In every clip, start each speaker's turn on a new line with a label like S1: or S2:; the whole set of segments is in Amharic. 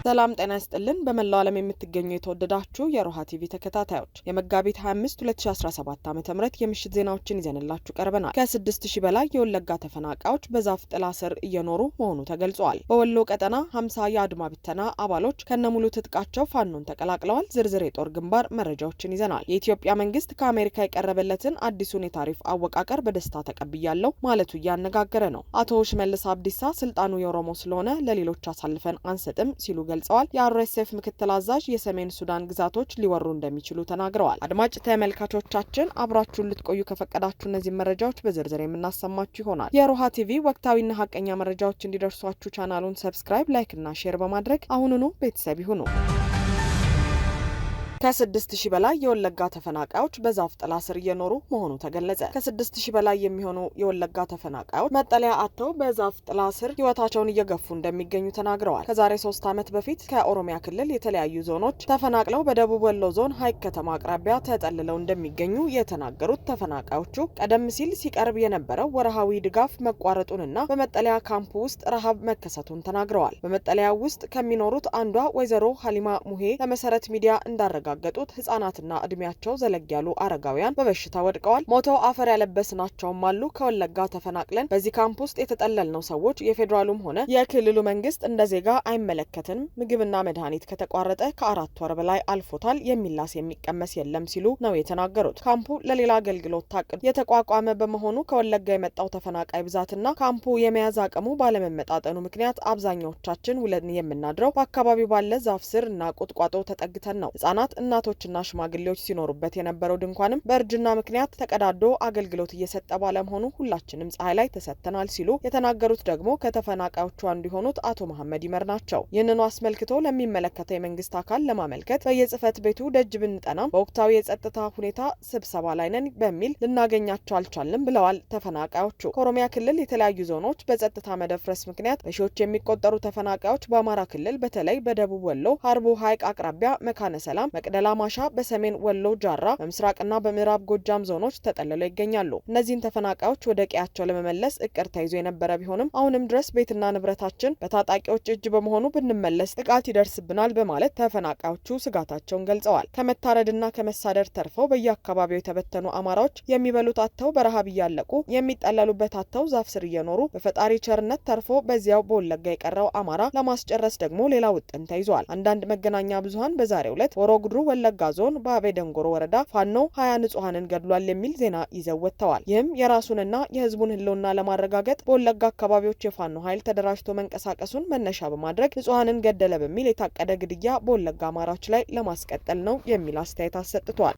S1: ሰላም ጤና ይስጥልን በመላው ዓለም የምትገኙ የተወደዳችሁ የሮሃ ቲቪ ተከታታዮች የመጋቢት 25 2017 ዓ.ም የምሽት ዜናዎችን ይዘንላችሁ ቀርበናል። ከ6000 በላይ የወለጋ ተፈናቃዮች በዛፍ ጥላ ስር እየኖሩ መሆኑ ተገልጿል። በወሎ ቀጠና 50 የአድማ ብተና አባሎች ከነሙሉ ትጥቃቸው ፋኖን ተቀላቅለዋል። ዝርዝር የጦር ግንባር መረጃዎችን ይዘናል። የኢትዮጵያ መንግስት ከአሜሪካ የቀረበለትን አዲሱን የታሪፍ አወቃቀር በደስታ ተቀብያለሁ ማለቱ እያነጋገረ ነው። አቶ ሽመልስ አብዲሳ ስልጣኑ የኦሮሞ ስለሆነ ለሌሎች አሳልፈን አንሰጥም ሲሉ ገልጸዋል። የአርኤስኤፍ ምክትል አዛዥ የሰሜን ሱዳን ግዛቶች ሊወሩ እንደሚችሉ ተናግረዋል። አድማጭ ተመልካቾቻችን አብራችሁን ልትቆዩ ከፈቀዳችሁ እነዚህ መረጃዎች በዝርዝር የምናሰማችሁ ይሆናል። የሮሃ ቲቪ ወቅታዊና ሀቀኛ መረጃዎች እንዲደርሷችሁ ቻናሉን ሰብስክራይብ፣ ላይክ እና ሼር በማድረግ አሁኑኑ ቤተሰብ ይሁኑ። ከ6000 በላይ የወለጋ ተፈናቃዮች በዛፍ ጥላ ስር እየኖሩ መሆኑ ተገለጸ። ከ6000 በላይ የሚሆኑ የወለጋ ተፈናቃዮች መጠለያ አጥተው በዛፍ ጥላ ስር ህይወታቸውን እየገፉ እንደሚገኙ ተናግረዋል። ከዛሬ 3 ዓመት በፊት ከኦሮሚያ ክልል የተለያዩ ዞኖች ተፈናቅለው በደቡብ ወሎ ዞን ሀይቅ ከተማ አቅራቢያ ተጠልለው እንደሚገኙ የተናገሩት ተፈናቃዮቹ ቀደም ሲል ሲቀርብ የነበረው ወርሃዊ ድጋፍ መቋረጡንና በመጠለያ ካምፕ ውስጥ ረሃብ መከሰቱን ተናግረዋል። በመጠለያው ውስጥ ከሚኖሩት አንዷ ወይዘሮ ሀሊማ ሙሄ ለመሰረት ሚዲያ እንዳረጋገጡት ህጻናትና እድሜያቸው ዘለግ ያሉ አረጋውያን በበሽታ ወድቀዋል። ሞተው አፈር ያለበስናቸውም አሉ። ከወለጋ ተፈናቅለን በዚህ ካምፕ ውስጥ የተጠለልነው ሰዎች የፌዴራሉም ሆነ የክልሉ መንግስት እንደ ዜጋ አይመለከትንም። ምግብና መድኃኒት ከተቋረጠ ከ4 ወር በላይ አልፎታል። የሚላስ የሚቀመስ የለም ሲሉ ነው የተናገሩት። ካምፑ ለሌላ አገልግሎት ታቅዶ የተቋቋመ በመሆኑ ከወለጋ የመጣው ተፈናቃይ ብዛትና ካምፑ የመያዝ አቅሙ ባለመመጣጠኑ ምክንያት አብዛኛዎቻችን ውለን የምናድረው በአካባቢው ባለ ዛፍ ስር እና ቁጥቋጦ ተጠግተን ነው። ህጻናት እናቶችና ሽማግሌዎች ሲኖሩበት የነበረው ድንኳንም በእርጅና ምክንያት ተቀዳዶ አገልግሎት እየሰጠ ባለመሆኑ ሁላችንም ፀሐይ ላይ ተሰጥተናል ሲሉ የተናገሩት ደግሞ ከተፈናቃዮቹ አንዱ የሆኑት አቶ መሐመድ ይመር ናቸው። ይህንኑ አስመልክቶ ለሚመለከተው የመንግስት አካል ለማመልከት በየጽህፈት ቤቱ ደጅ ብንጠናም በወቅታዊ የጸጥታ ሁኔታ ስብሰባ ላይ ነን በሚል ልናገኛቸው አልቻልንም ብለዋል። ተፈናቃዮቹ ከኦሮሚያ ክልል የተለያዩ ዞኖች በጸጥታ መደፍረስ ምክንያት በሺዎች የሚቆጠሩ ተፈናቃዮች በአማራ ክልል በተለይ በደቡብ ወሎ ሀርቡ ሀይቅ አቅራቢያ መካነ ሰላም፣ መቅደላ ማሻ፣ በሰሜን ወሎ ጃራ፣ በምስራቅና በምዕራብ ጎጃም ዞኖች ተጠልለው ይገኛሉ። እነዚህን ተፈናቃዮች ወደ ቀያቸው ለመመለስ እቅድ ተይዞ የነበረ ቢሆንም አሁንም ድረስ ቤትና ንብረታችን በታጣቂዎች እጅ በመሆኑ ብንመለስ ጥቃት ይደርስብናል በማለት ተፈናቃዮቹ ስጋታቸውን ገልጸዋል። ከመታረድና ከመሳደር ተርፈው በየአካባቢው የተበተኑ አማራዎች የሚበሉት አጥተው በረሃብ እያለቁ የሚጠለሉበት አጥተው ዛፍ ስር እየኖሩ በፈጣሪ ቸርነት ተርፎ በዚያው በወለጋ የቀረው አማራ ለማስጨረስ ደግሞ ሌላ ውጥን ተይዟል። አንዳንድ መገናኛ ብዙሃን በዛሬው ዕለት ወሮጉድሩ ወለጋ ዞን በአቤ ደንጎሮ ወረዳ ፋኖ 20 ንጹሃንን ገድሏል የሚል ዜና ይዘው ወጥተዋል። ይህም የራሱንና የህዝቡን ህልውና ለማረጋገጥ በወለጋ አካባቢዎች የፋኖ ኃይል ተደራጅቶ መንቀሳቀሱን መነሻ በማድረግ ንጹሃንን ገደለ በሚል የታቀደ ግድያ በወለጋ አማራዎች ላይ ለማስቀጠል ነው የሚል አስተያየት አሰጥቷል።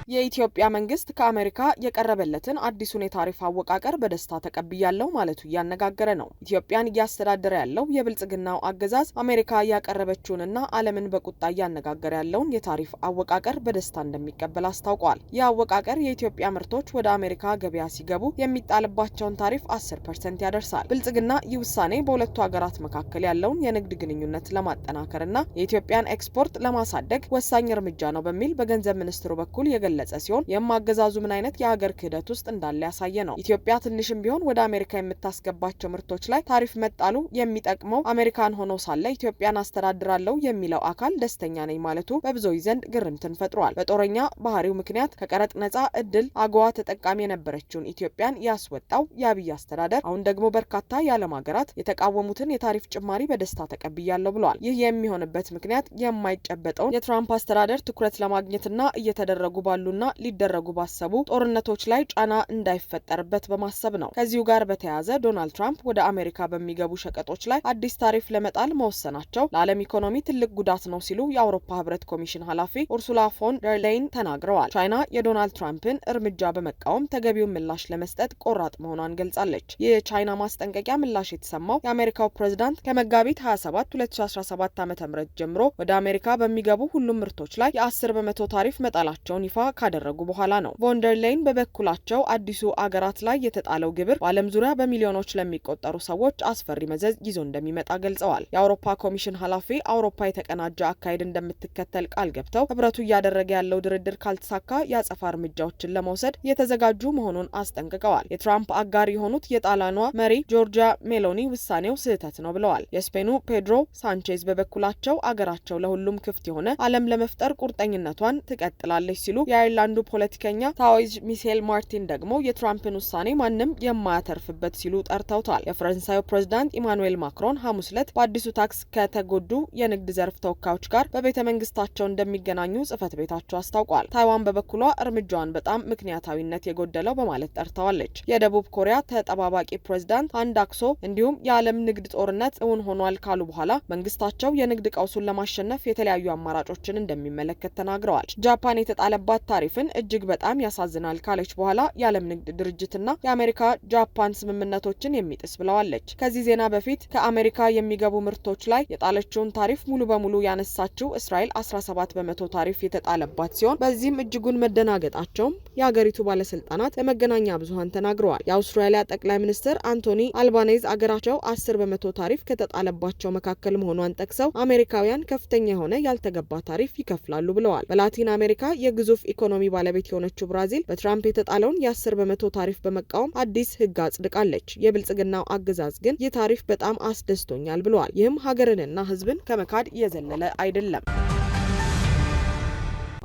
S1: የኢትዮጵያ መንግስት ከአሜሪካ የቀረበለትን አዲሱን የታሪፍ አወቃቀር በደስታ ተቀብያለሁ ማለቱ እያነጋገረ ነው። ኢትዮጵያን እያስተዳደረ ያለው የብልጽግናው አገዛዝ አሜሪካ ያቀረበችውንና ዓለምን በቁጣ እያነጋገረ ያለውን የታሪፍ አወቃቀር በደስታ እንደሚቀበል አስታውቋል። ይህ አወቃቀር የኢትዮጵያ ምርቶች ወደ አሜሪካ ገበያ ሲገቡ የሚጣልባቸውን ታሪፍ 10% ያደርሳል። ብልጽግና ይህ ውሳኔ በሁለቱ ሀገራት መካከል ያለውን የንግድ ግንኙነት ለማጠናከርና የኢትዮጵያን ኤክስፖርት ለማሳደግ ወሳኝ እርምጃ ነው በሚል በገንዘብ ሚኒስትሩ በኩል የገለጸ ሲሆን የማገዛዙ ምን አይነት የሀገር ክህደት ውስጥ እንዳለ ያሳየ ነው። ኢትዮጵያ ትንሽም ቢሆን ወደ አሜሪካ የምታስገባቸው ምርቶች ላይ ታሪፍ መጣሉ የሚጠቅመው አሜሪካን ሆኖ ሳለ ኢትዮጵያን አስተዳድራለሁ የሚለው አካል ደስተኛ ነኝ ማለቱ በብዙዎች ዘንድ ግርምትን ፈጥሯል። በጦረኛ ባህሪው ምክንያት ከቀረጥ ነጻ እድል አጎዋ ተጠቃሚ የነበረችውን ኢትዮጵያን ያስወጣው የአብይ አስተዳደር አሁን ደግሞ በርካታ የዓለም ሀገራት የተቃወሙትን የታሪፍ ጭማሪ በደስታ ተቀብያለሁ ብሏል። ይህ የሚሆንበት ምክንያት የማይጨበጠውን የትራምፕ አስተዳደር ትኩረት ለማግኘትና እየተደረጉ ባሉ ና ሊደረጉ ባሰቡ ጦርነቶች ላይ ጫና እንዳይፈጠርበት በማሰብ ነው። ከዚሁ ጋር በተያያዘ ዶናልድ ትራምፕ ወደ አሜሪካ በሚገቡ ሸቀጦች ላይ አዲስ ታሪፍ ለመጣል መወሰናቸው ለዓለም ኢኮኖሚ ትልቅ ጉዳት ነው ሲሉ የአውሮፓ ህብረት ኮሚሽን ኃላፊ ኡርሱላ ፎን ደር ሌይን ተናግረዋል። ቻይና የዶናልድ ትራምፕን እርምጃ በመቃወም ተገቢውን ምላሽ ለመስጠት ቆራጥ መሆኗን ገልጻለች። የቻይና ማስጠንቀቂያ ምላሽ የተሰማው የአሜሪካው ፕሬዝዳንት ከመጋቢት 27 2017 ዓ.ም ጀምሮ ወደ አሜሪካ በሚገቡ ሁሉም ምርቶች ላይ የ10% ታሪፍ መጣላቸውን ይፋ ካደረጉ በኋላ ነው። ቮንደርላይን በበኩላቸው አዲሱ አገራት ላይ የተጣለው ግብር በዓለም ዙሪያ በሚሊዮኖች ለሚቆጠሩ ሰዎች አስፈሪ መዘዝ ይዞ እንደሚመጣ ገልጸዋል። የአውሮፓ ኮሚሽን ኃላፊ አውሮፓ የተቀናጀ አካሄድ እንደምትከተል ቃል ገብተው ህብረቱ እያደረገ ያለው ድርድር ካልተሳካ የአጸፋ እርምጃዎችን ለመውሰድ የተዘጋጁ መሆኑን አስጠንቅቀዋል። የትራምፕ አጋር የሆኑት የጣሊያኗ መሪ ጆርጂያ ሜሎኒ ውሳኔው ስህተት ነው ብለዋል። የስፔኑ ፔድሮ ሳንቼዝ በበኩላቸው አገራቸው ለሁሉም ክፍት የሆነ ዓለም ለመፍጠር ቁርጠኝነቷን ትቀጥላለች ሲሉ፣ የአይርላንዱ ፖለቲከኛ ታዊዝ ሚሼል ማርቲን ደግሞ የትራምፕን ውሳኔ ማንም የማያተርፍበት ሲሉ ጠርተውታል። የፈረንሳዩ ፕሬዝዳንት ኢማኑኤል ማክሮን ሐሙስ ዕለት በአዲሱ ታክስ ከተጎዱ የንግድ ዘርፍ ተወካዮች ጋር በቤተ መንግስታቸው እንደሚገናኙ ጽህፈት ቤታቸው አስታውቋል። ታይዋን በበኩሏ እርምጃዋን በጣም ምክንያታዊነት የጎደለው በማለት ጠርተዋለች። የደቡብ ኮሪያ ተጠባባቂ ፕሬዝዳንት ሃን ዳክሶ እንዲሁም የዓለም ንግድ ጦርነት እውን ሆኗል ካሉ በኋላ መንግስታቸው የንግድ ቀውሱን ለማሸነፍ የተለያዩ አማራጮችን እንደሚመለከት ተናግረዋል። ጃፓን የተጣለባት ታሪፍን እጅግ በጣም ያሳዝናል ካለች በኋላ የዓለም ንግድ ድርጅትና የአሜሪካ ጃፓን ስምምነቶችን የሚጥስ ብለዋለች። ከዚህ ዜና በፊት ከአሜሪካ የሚገቡ ምርቶች ላይ የጣለችውን ታሪፍ ሙሉ በሙሉ ያነሳችው እስራኤል 17 በመቶ ታሪፍ የተጣለባት ሲሆን በዚህም እጅጉን መደናገጣቸውም የሀገሪቱ ባለስልጣናት ለመገናኛ ብዙሃን ተናግረዋል። የአውስትራሊያ ጠቅላይ ሚኒስትር አንቶኒ አልባኔዝ አገራቸው 10 በመቶ ታሪፍ ከተጣለባቸው መካከል መሆኗን ጠቅሰው አሜሪካውያን ከፍተኛ የሆነ ያልተገባ ታሪፍ ይከፍላሉ ብለዋል። በላቲን አሜሪካ የግዙፍ ኢኮኖሚ ባለቤት የሆነችው ብራዚል በትራምፕ የተጣለውን የ10 በመቶ ታሪፍ በመቃወም አዲስ ሕግ አጽድቃለች። የብልጽግናው አገዛዝ ግን ይህ ታሪፍ በጣም አስደስቶኛል ብለዋል። ይህም ሀገርንና ሕዝብን ከመካድ የዘለለ አይደለም።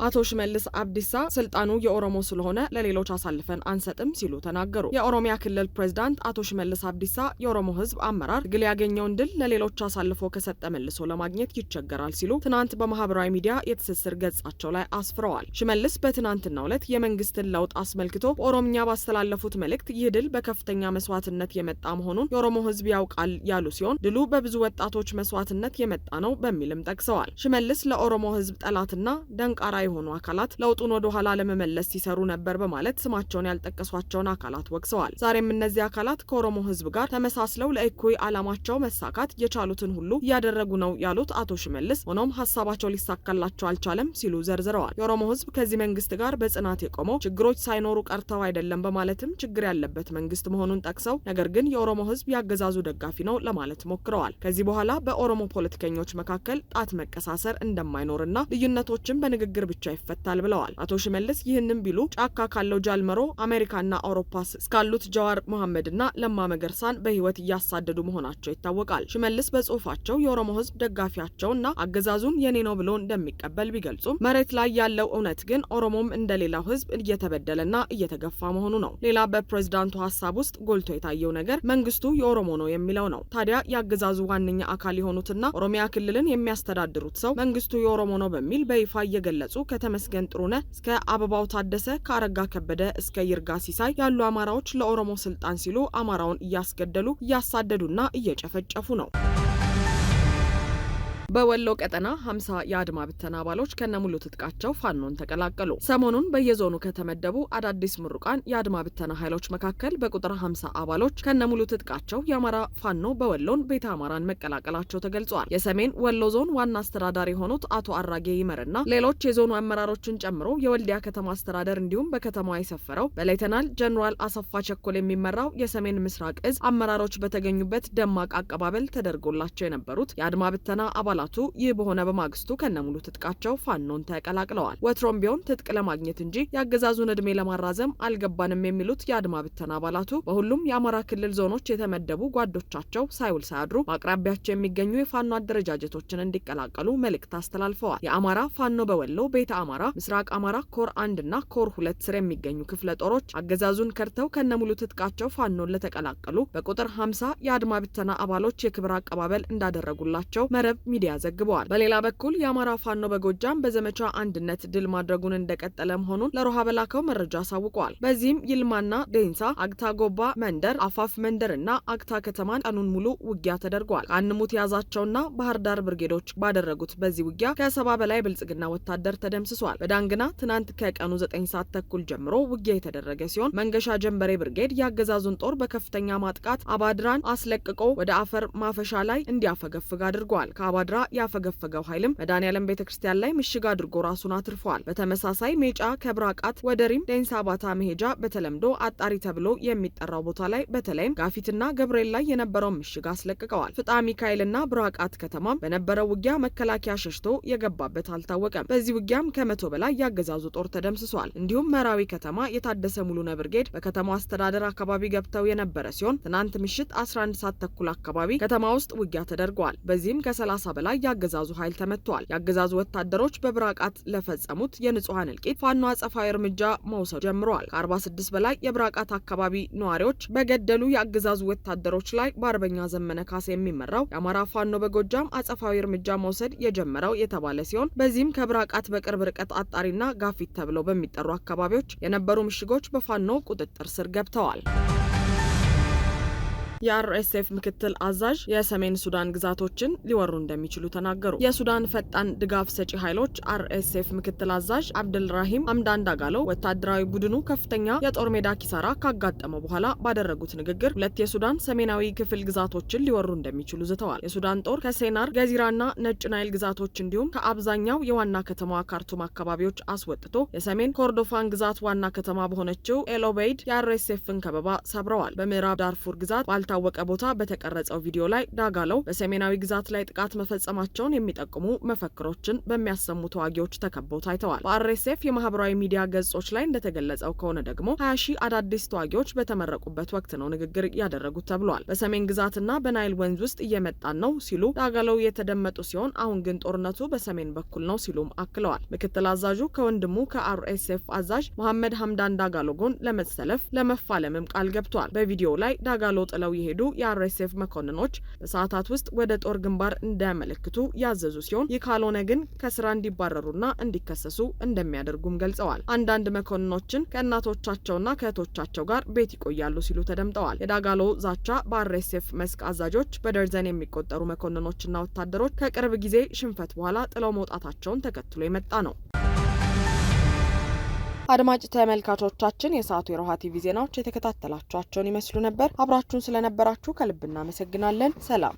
S1: አቶ ሽመልስ አብዲሳ ስልጣኑ የኦሮሞ ስለሆነ ለሌሎች አሳልፈን አንሰጥም ሲሉ ተናገሩ። የኦሮሚያ ክልል ፕሬዝዳንት አቶ ሽመልስ አብዲሳ የኦሮሞ ህዝብ አመራር ግል ያገኘውን ድል ለሌሎች አሳልፎ ከሰጠ መልሶ ለማግኘት ይቸገራል ሲሉ ትናንት በማህበራዊ ሚዲያ የትስስር ገጻቸው ላይ አስፍረዋል። ሽመልስ በትናንትናው ዕለት የመንግስትን ለውጥ አስመልክቶ በኦሮምኛ ባስተላለፉት መልእክት ይህ ድል በከፍተኛ መስዋዕትነት የመጣ መሆኑን የኦሮሞ ህዝብ ያውቃል ያሉ ሲሆን ድሉ በብዙ ወጣቶች መስዋዕትነት የመጣ ነው በሚልም ጠቅሰዋል። ሽመልስ ለኦሮሞ ህዝብ ጠላትና ደንቃራ የሆኑ አካላት ለውጡን ወደ ኋላ ለመመለስ ሲሰሩ ነበር በማለት ስማቸውን ያልጠቀሷቸውን አካላት ወቅሰዋል። ዛሬም እነዚህ አካላት ከኦሮሞ ህዝብ ጋር ተመሳስለው ለእኩይ ዓላማቸው መሳካት የቻሉትን ሁሉ እያደረጉ ነው ያሉት አቶ ሽመልስ ሆኖም ሀሳባቸው ሊሳካላቸው አልቻለም ሲሉ ዘርዝረዋል። የኦሮሞ ህዝብ ከዚህ መንግስት ጋር በጽናት የቆመው ችግሮች ሳይኖሩ ቀርተው አይደለም በማለትም ችግር ያለበት መንግስት መሆኑን ጠቅሰው ነገር ግን የኦሮሞ ህዝብ ያገዛዙ ደጋፊ ነው ለማለት ሞክረዋል። ከዚህ በኋላ በኦሮሞ ፖለቲከኞች መካከል ጣት መቀሳሰር እንደማይኖርና ልዩነቶችን በንግግር ብቻ ይፈታል ብለዋል። አቶ ሽመልስ ይህንን ቢሉ ጫካ ካለው ጃልመሮ አሜሪካና አውሮፓ እስካሉት ጀዋር መሐመድና ለማ መገርሳን በህይወት እያሳደዱ መሆናቸው ይታወቃል። ሽመልስ በጽሁፋቸው የኦሮሞ ህዝብ ደጋፊያቸውና አገዛዙን የኔ ነው ብሎ እንደሚቀበል ቢገልጹም መሬት ላይ ያለው እውነት ግን ኦሮሞም እንደሌላው ህዝብ እየተበደለና እየተገፋ መሆኑ ነው። ሌላ በፕሬዝዳንቱ ሀሳብ ውስጥ ጎልቶ የታየው ነገር መንግስቱ የኦሮሞ ነው የሚለው ነው። ታዲያ የአገዛዙ ዋነኛ አካል የሆኑትና ኦሮሚያ ክልልን የሚያስተዳድሩት ሰው መንግስቱ የኦሮሞ ነው በሚል በይፋ እየገለጹ ከተመስገን ጥሩነህ እስከ አበባው ታደሰ ከአረጋ ከበደ እስከ ይርጋ ሲሳይ ያሉ አማራዎች ለኦሮሞ ስልጣን ሲሉ አማራውን እያስገደሉ እያሳደዱና እየጨፈጨፉ ነው። በወሎ ቀጠና 50 የአድማ ብተና አባሎች ከነሙሉ ትጥቃቸው ፋኖን ተቀላቀሉ። ሰሞኑን በየዞኑ ከተመደቡ አዳዲስ ምሩቃን የአድማ ብተና ኃይሎች መካከል በቁጥር 50 አባሎች ከነሙሉ ትጥቃቸው የአማራ ፋኖ በወሎን ቤተ አማራን መቀላቀላቸው ተገልጿል። የሰሜን ወሎ ዞን ዋና አስተዳዳሪ የሆኑት አቶ አራጌ ይመርና ሌሎች የዞኑ አመራሮችን ጨምሮ የወልዲያ ከተማ አስተዳደር እንዲሁም በከተማዋ የሰፈረው በሌተናል ጀነራል አሰፋ ቸኮል የሚመራው የሰሜን ምስራቅ እዝ አመራሮች በተገኙበት ደማቅ አቀባበል ተደርጎላቸው የነበሩት የአድማ ብተና አባላት ይህ በሆነ በማግስቱ ከነሙሉ ትጥቃቸው ፋኖን ተቀላቅለዋል። ወትሮም ቢሆን ትጥቅ ለማግኘት እንጂ የአገዛዙን እድሜ ለማራዘም አልገባንም የሚሉት የአድማ ብተና አባላቱ በሁሉም የአማራ ክልል ዞኖች የተመደቡ ጓዶቻቸው ሳይውል ሳያድሩ በአቅራቢያቸው የሚገኙ የፋኖ አደረጃጀቶችን እንዲቀላቀሉ መልእክት አስተላልፈዋል። የአማራ ፋኖ በወሎ ቤተ አማራ፣ ምስራቅ አማራ ኮር 1 እና ኮር 2 ስር የሚገኙ ክፍለ ጦሮች አገዛዙን ከርተው ከነሙሉ ትጥቃቸው ፋኖን ለተቀላቀሉ በቁጥር 50 የአድማ ብተና አባሎች የክብር አቀባበል እንዳደረጉላቸው መረብ ሚዲያ ዘግበዋል። በሌላ በኩል የአማራ ፋኖ በጎጃም በዘመቻ አንድነት ድል ማድረጉን እንደቀጠለ መሆኑን ለሮሃ በላከው መረጃ አሳውቀዋል። በዚህም ይልማና ዴንሳ፣ አግታ ጎባ መንደር፣ አፋፍ መንደር እና አግታ ከተማን ቀኑን ሙሉ ውጊያ ተደርጓል። ከአንሙት የያዛቸውና ባህር ዳር ብርጌዶች ባደረጉት በዚህ ውጊያ ከ70 በላይ ብልጽግና ወታደር ተደምስሷል። በዳንግና ትናንት ከቀኑ 9 ሰዓት ተኩል ጀምሮ ውጊያ የተደረገ ሲሆን መንገሻ ጀንበሬ ብርጌድ የአገዛዙን ጦር በከፍተኛ ማጥቃት አባድራን አስለቅቆ ወደ አፈር ማፈሻ ላይ እንዲያፈገፍግ አድርጓል። ከአባድራ ማይካድራ ያፈገፈገው ኃይልም መድኃኔዓለም ቤተክርስቲያን ላይ ምሽግ አድርጎ ራሱን አትርፏል። በተመሳሳይ ሜጫ ከብራቃት ወደ ሪም ዴንሳባታ መሄጃ በተለምዶ አጣሪ ተብሎ የሚጠራው ቦታ ላይ በተለይም ጋፊትና ገብርኤል ላይ የነበረውን ምሽግ አስለቅቀዋል። ፍጣ ሚካኤልና ብራቃት ከተማም በነበረው ውጊያ መከላከያ ሸሽቶ የገባበት አልታወቀም። በዚህ ውጊያም ከ100 በላይ ያገዛዙ ጦር ተደምስሷል። እንዲሁም መራዊ ከተማ የታደሰ ሙሉነ ብርጌድ በከተማው አስተዳደር አካባቢ ገብተው የነበረ ሲሆን ትናንት ምሽት 11 ሰዓት ተኩል አካባቢ ከተማ ውስጥ ውጊያ ተደርጓል። በዚህም ከ30 በላይ ያገዛዙ ኃይል ተመቷል። ያገዛዙ ወታደሮች በብራቃት ለፈጸሙት የንጹሃን እልቂት ፋኖ አጸፋዊ እርምጃ መውሰድ ጀምረዋል። ከ46 በላይ የብራቃት አካባቢ ነዋሪዎች በገደሉ የአገዛዙ ወታደሮች ላይ በአርበኛ ዘመነ ካሴ የሚመራው የአማራ ፋኖ በጎጃም አጸፋዊ እርምጃ መውሰድ የጀመረው የተባለ ሲሆን በዚህም ከብራቃት በቅርብ ርቀት አጣሪና ጋፊት ተብለው በሚጠሩ አካባቢዎች የነበሩ ምሽጎች በፋኖ ቁጥጥር ስር ገብተዋል። የአርኤስኤፍ ምክትል አዛዥ የሰሜን ሱዳን ግዛቶችን ሊወሩ እንደሚችሉ ተናገሩ። የሱዳን ፈጣን ድጋፍ ሰጪ ኃይሎች አርኤስኤፍ ምክትል አዛዥ አብደልራሂም ሐምዳን ዳጋሎ ወታደራዊ ቡድኑ ከፍተኛ የጦር ሜዳ ኪሳራ ካጋጠመው በኋላ ባደረጉት ንግግር 2 የሱዳን ሰሜናዊ ክፍል ግዛቶችን ሊወሩ እንደሚችሉ ዝተዋል። የሱዳን ጦር ከሴናር ገዚራና ነጭ ናይል ግዛቶች እንዲሁም ከአብዛኛው የዋና ከተማዋ ካርቱም አካባቢዎች አስወጥቶ የሰሜን ኮርዶፋን ግዛት ዋና ከተማ በሆነችው ኤሎቤይድ የአርኤስኤፍን ከበባ ሰብረዋል። በምዕራብ ዳርፉር ግዛት ታወቀ ቦታ በተቀረጸው ቪዲዮ ላይ ዳጋለው በሰሜናዊ ግዛት ላይ ጥቃት መፈጸማቸውን የሚጠቁሙ መፈክሮችን በሚያሰሙ ተዋጊዎች ተከበው ታይተዋል። በአርኤስኤፍ የማህበራዊ ሚዲያ ገጾች ላይ እንደተገለጸው ከሆነ ደግሞ 20 ሺህ አዳዲስ ተዋጊዎች በተመረቁበት ወቅት ነው ንግግር ያደረጉት ተብሏል። በሰሜን ግዛትና በናይል ወንዝ ውስጥ እየመጣን ነው ሲሉ ዳጋለው የተደመጡ ሲሆን አሁን ግን ጦርነቱ በሰሜን በኩል ነው ሲሉም አክለዋል። ምክትል አዛዡ ከወንድሙ ከአርኤስኤፍ አዛዥ መሐመድ ሐምዳን ዳጋሎ ጎን ለመሰለፍ ለመፋለምም ቃል ገብቷል። በቪዲዮው ላይ ዳጋሎ ጥለው የሄዱ የአርኤስኤፍ መኮንኖች በሰዓታት ውስጥ ወደ ጦር ግንባር እንዳያመለክቱ ያዘዙ ሲሆን ይህ ካልሆነ ግን ከስራ እንዲባረሩና እንዲከሰሱ እንደሚያደርጉም ገልጸዋል። አንዳንድ መኮንኖችን ከእናቶቻቸውና ከእህቶቻቸው ጋር ቤት ይቆያሉ ሲሉ ተደምጠዋል። የዳጋሎ ዛቻ በአርኤስኤፍ መስክ አዛዦች በደርዘን የሚቆጠሩ መኮንኖችና ወታደሮች ከቅርብ ጊዜ ሽንፈት በኋላ ጥለው መውጣታቸውን ተከትሎ የመጣ ነው። አድማጭ ተመልካቾቻችን የሰዓቱ የሮሃ ቲቪ ዜናዎች የተከታተላችኋቸውን ይመስሉ ነበር። አብራችሁን ስለነበራችሁ ከልብ እናመሰግናለን። ሰላም።